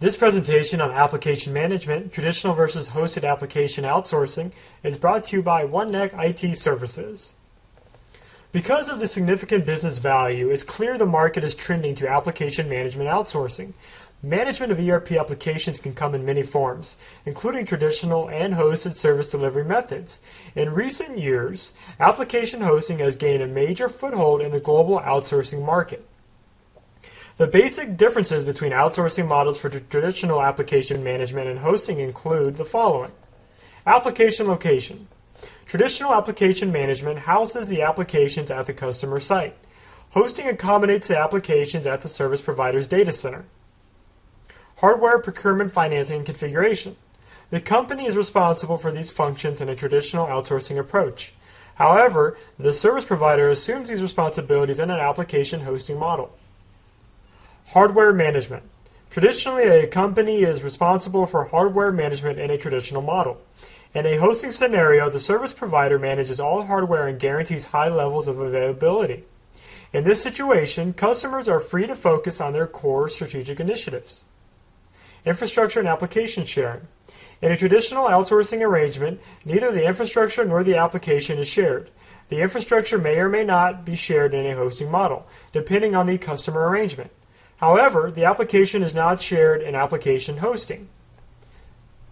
This presentation on application management, traditional versus hosted application outsourcing, is brought to you by OneNeck IT Services. Because of the significant business value, it's clear the market is trending to application management outsourcing. Management of ERP applications can come in many forms, including traditional and hosted service delivery methods. In recent years, application hosting has gained a major foothold in the global outsourcing market. The basic differences between outsourcing models for traditional application management and hosting include the following. Application location. Traditional application management houses the applications at the customer site. Hosting accommodates the applications at the service provider's data center. Hardware procurement, financing, and configuration. The company is responsible for these functions in a traditional outsourcing approach. However, the service provider assumes these responsibilities in an application hosting model. Hardware management. Traditionally, a company is responsible for hardware management in a traditional model. In a hosting scenario, the service provider manages all hardware and guarantees high levels of availability. In this situation, customers are free to focus on their core strategic initiatives. Infrastructure and application sharing. In a traditional outsourcing arrangement, neither the infrastructure nor the application is shared. The infrastructure may or may not be shared in a hosting model, depending on the customer arrangement. However, the application is not shared in application hosting.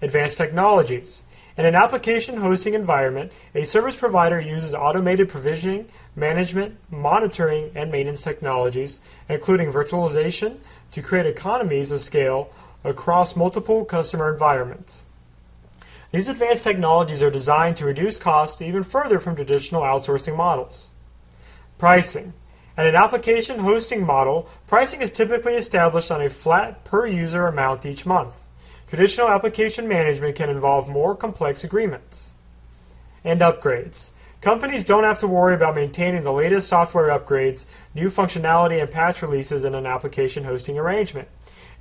Advanced technologies. In an application hosting environment, a service provider uses automated provisioning, management, monitoring, and maintenance technologies, including virtualization, to create economies of scale across multiple customer environments. These advanced technologies are designed to reduce costs even further from traditional outsourcing models. Pricing. In an application hosting model, pricing is typically established on a flat per-user amount each month. Traditional application management can involve more complex agreements. And upgrades. Companies don't have to worry about maintaining the latest software upgrades, new functionality, and patch releases in an application hosting arrangement.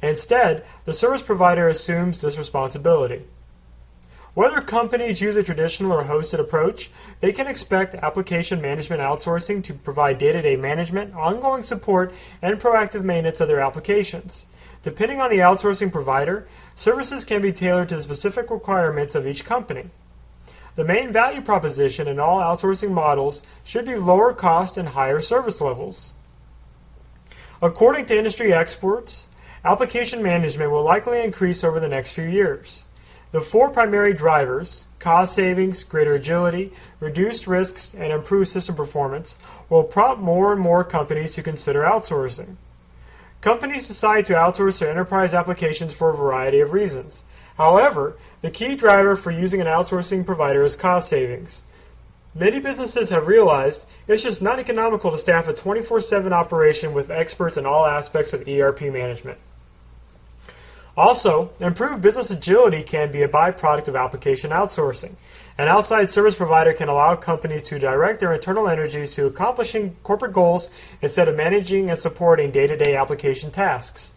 Instead, the service provider assumes this responsibility. Whether companies use a traditional or hosted approach, they can expect application management outsourcing to provide day-to-day management, ongoing support, and proactive maintenance of their applications. Depending on the outsourcing provider, services can be tailored to the specific requirements of each company. The main value proposition in all outsourcing models should be lower cost and higher service levels. According to industry experts, application management will likely increase over the next few years. The four primary drivers, cost savings, greater agility, reduced risks, and improved system performance, will prompt more and more companies to consider outsourcing. Companies decide to outsource their enterprise applications for a variety of reasons. However, the key driver for using an outsourcing provider is cost savings. Many businesses have realized it's just not economical to staff a 24/7 operation with experts in all aspects of ERP management. Also, improved business agility can be a byproduct of application outsourcing. An outside service provider can allow companies to direct their internal energies to accomplishing corporate goals instead of managing and supporting day-to-day application tasks.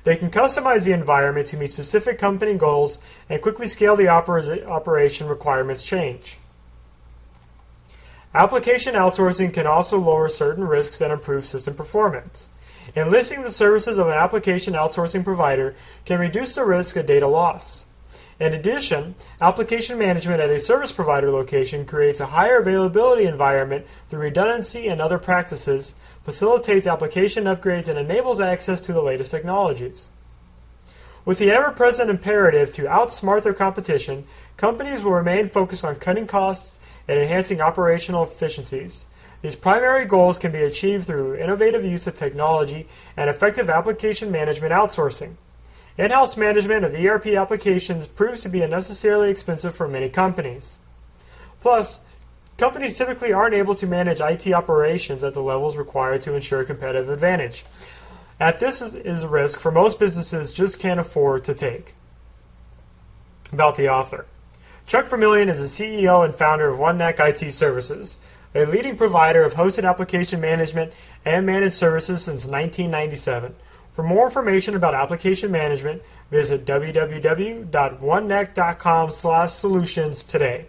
They can customize the environment to meet specific company goals and quickly scale the operation requirements change. Application outsourcing can also lower certain risks and improve system performance. Enlisting the services of an application outsourcing provider can reduce the risk of data loss. In addition, application management at a service provider location creates a higher availability environment through redundancy and other practices, facilitates application upgrades, and enables access to the latest technologies. With the ever-present imperative to outsmart their competition, companies will remain focused on cutting costs and enhancing operational efficiencies. These primary goals can be achieved through innovative use of technology and effective application management outsourcing. In-house management of ERP applications proves to be unnecessarily expensive for many companies. Plus, companies typically aren't able to manage IT operations at the levels required to ensure a competitive advantage. This is a risk for most businesses just can't afford to take. About the author. Chuck Vermillion is the CEO and founder of OneNeck IT Services, a leading provider of hosted application management and managed services since 1997. For more information about application management, visit www.oneneck.com/solutions today.